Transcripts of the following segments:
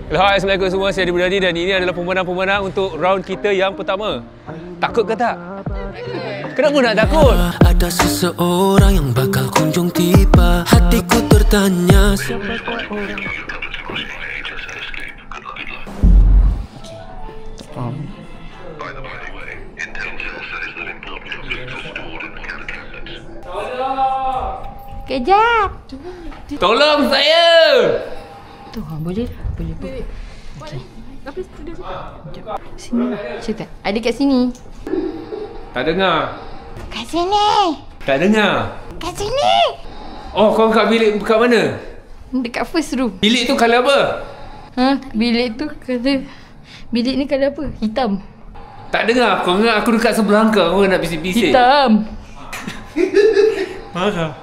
Hai, Assalamualaikum semua, saya Adi Budadi dan ini adalah pemenang-pemenang untuk round kita yang pertama. Takut ke tak? Kenapa nak takut? Ada seseorang yang bakal kunjung tiba. Hatiku tertanya siapa orang. Kejap. Tolong saya! Tu, boleh. Okey. Apa sudah cakap? Sini lah. Cerita. Ada kat sini. Tak dengar. Kat sini. Tak dengar. Kat sini. Oh, kau kat bilik kat mana? Dekat first room. Bilik tu colour apa? Bilik tu kata. Bilik ni colour apa? Hitam. Tak dengar. Kau ingat aku dekat sebelah kau nak bisik-bisik. Hitam. Marah.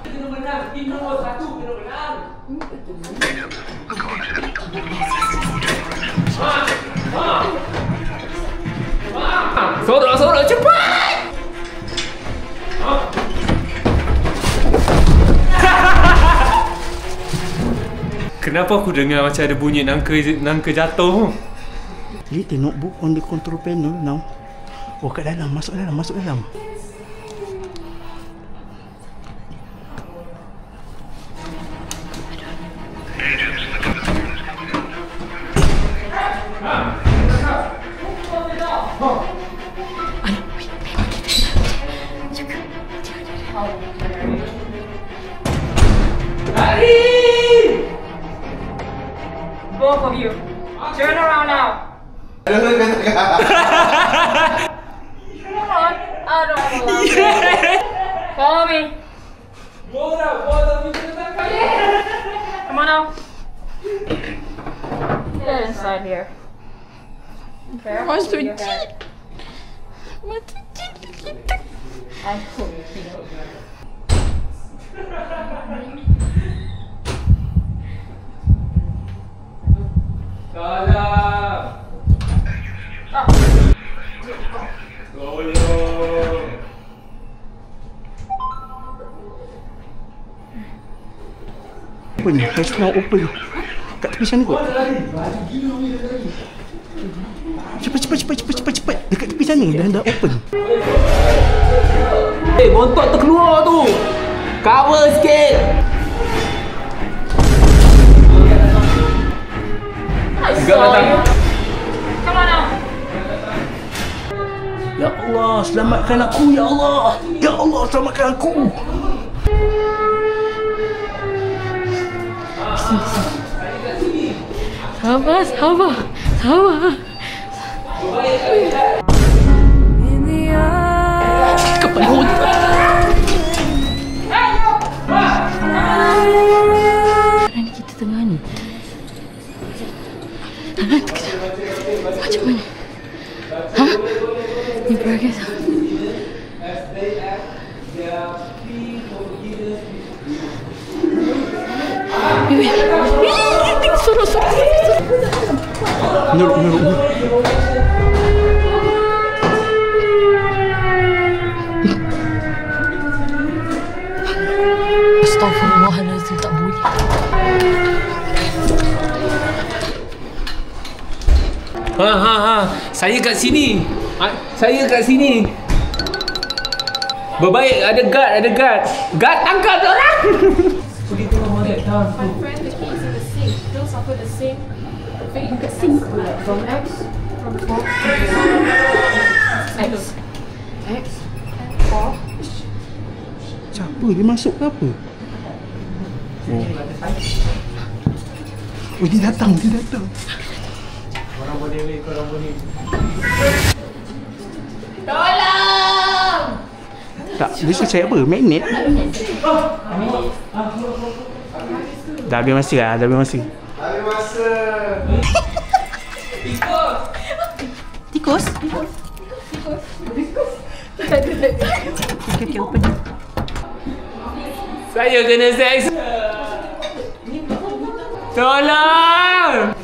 Sorok cepat! Kenapa aku dengar macam ada bunyi nangka jatuh? Lihat the notebook on the control panel now. Oh, kat dalam, masuk dalam. Both of you, turn around now. Turn around. I don't want to. Follow me. Come on now. Get inside here. Okay. Wants to Your head. cheat. I hope you know. Salam. Tolong. Open, press now open. Kat tepi sana kot. Cepat. Dekat tepi sana dah open. Bontot terkeluar tu. Cover sikit. Come on now. Ya Allah, selamatkan aku ya Allah. Ya Allah, selamatkan aku. Sabar. Kepala otak. Ni kita tengah ni. Macam mana? Ni progress. Sorok. Nur. Astaghfirullahaladzim, tak boleh. Saya kat sini. Berbaik ada guard. Guard tangkap dia orang. My friend, the key is in the sink. They'll suffer the same fate. You can sink from X, from 4. X, 4. Siapa dia masuk ke apa? Oh, dia datang. Korang boleh. Tolong! Tak, dia selesai apa? Magnet? Dah habis masa. Tikus? Okay, open. Saya kena seks. Tolong!